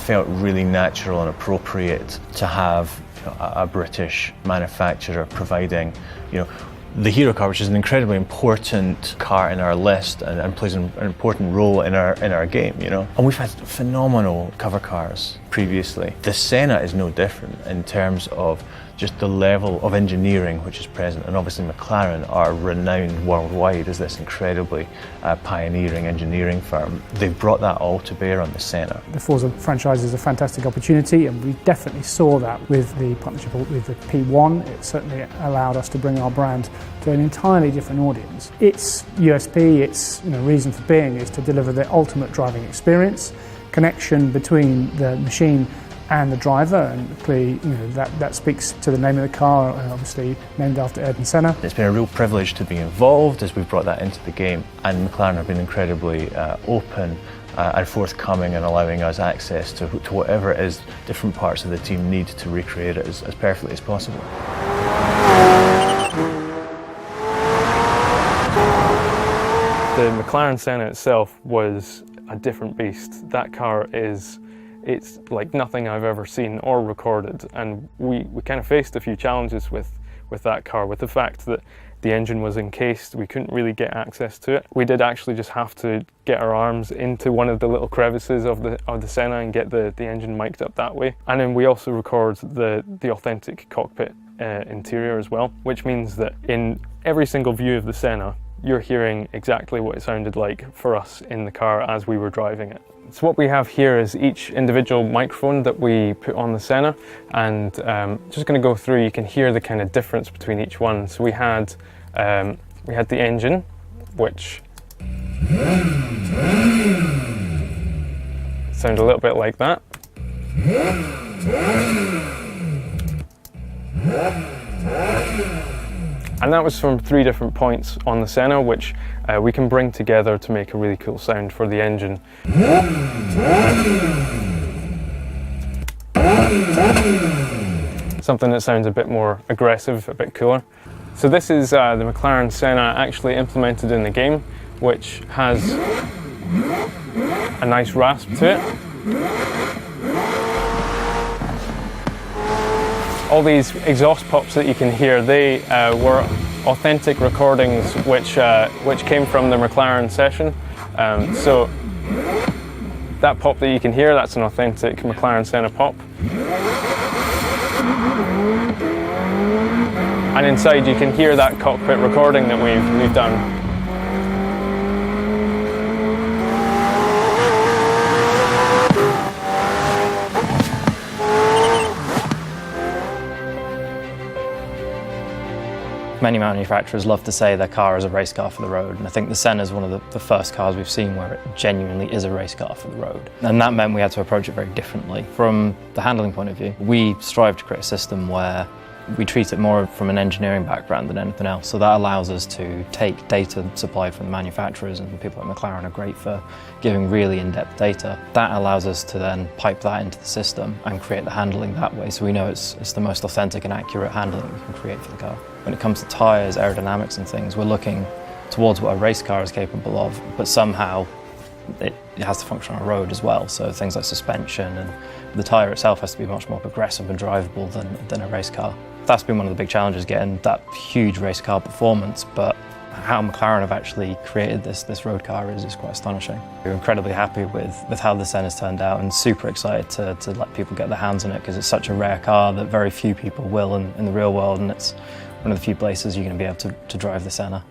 felt really natural and appropriate to have a British manufacturer providing, the hero car, which is an incredibly important car in our list and plays an important role in our game, And we've had phenomenal cover cars previously. The Senna is no different in terms of just the level of engineering which is present, and obviously McLaren are renowned worldwide as this incredibly pioneering engineering firm. They've brought that all to bear on the Senna. The Forza franchise is a fantastic opportunity, and we definitely saw that with the partnership with the P1. It certainly allowed us to bring our brand to an entirely different audience. Its USP, its reason for being, is to deliver the ultimate driving experience, connection between the machine and the driver, and clearly that speaks to the name of the car, obviously named after Ayrton Senna. It's been a real privilege to be involved as we've brought that into the game, and McLaren have been incredibly open and forthcoming in allowing us access to whatever it is different parts of the team need to recreate it as perfectly as possible. The McLaren Senna itself was a different beast. That car it's like nothing I've ever seen or recorded, and we kind of faced a few challenges with that car, with the fact that the engine was encased. We couldn't really get access to it. We did actually just have to get our arms into one of the little crevices of the Senna and get the engine mic'd up that way. And then we also record the authentic cockpit interior as well, which means that in every single view of the Senna, you're hearing exactly what it sounded like for us in the car as we were driving it. So what we have here is each individual microphone that we put on the Senna, and just going to go through, you can hear the kind of difference between each one. So we had the engine, which sound a little bit like that. And that was from 3 different points on the Senna, which we can bring together to make a really cool sound for the engine. Something that sounds a bit more aggressive, a bit cooler. So this is the McLaren Senna actually implemented in the game, which has a nice rasp to it. All these exhaust pops that you can hear, they were authentic recordings which came from the McLaren session. So that pop that you can hear, that's an authentic McLaren Senna pop. And inside you can hear that cockpit recording that we've done. Many manufacturers love to say their car is a race car for the road, and I think the Senna is one of the first cars we've seen where it genuinely is a race car for the road. And that meant we had to approach it very differently. From the handling point of view, we strive to create a system where we treat it more from an engineering background than anything else. So that allows us to take data supplied from the manufacturers, and people like McLaren are great for giving really in-depth data. That allows us to then pipe that into the system and create the handling that way, so we know it's the most authentic and accurate handling we can create for the car. When it comes to tyres, aerodynamics and things, we're looking towards what a race car is capable of, but somehow it has to function on a road as well. So things like suspension, and the tyre itself has to be much more progressive and drivable than a race car. That's been one of the big challenges, getting that huge race car performance, but how McLaren have actually created this road car is quite astonishing. We're incredibly happy with how the Senna's turned out, and super excited to let people get their hands on it, because it's such a rare car that very few people will in the real world, and it's one of the few places you're going to be able to drive the Senna.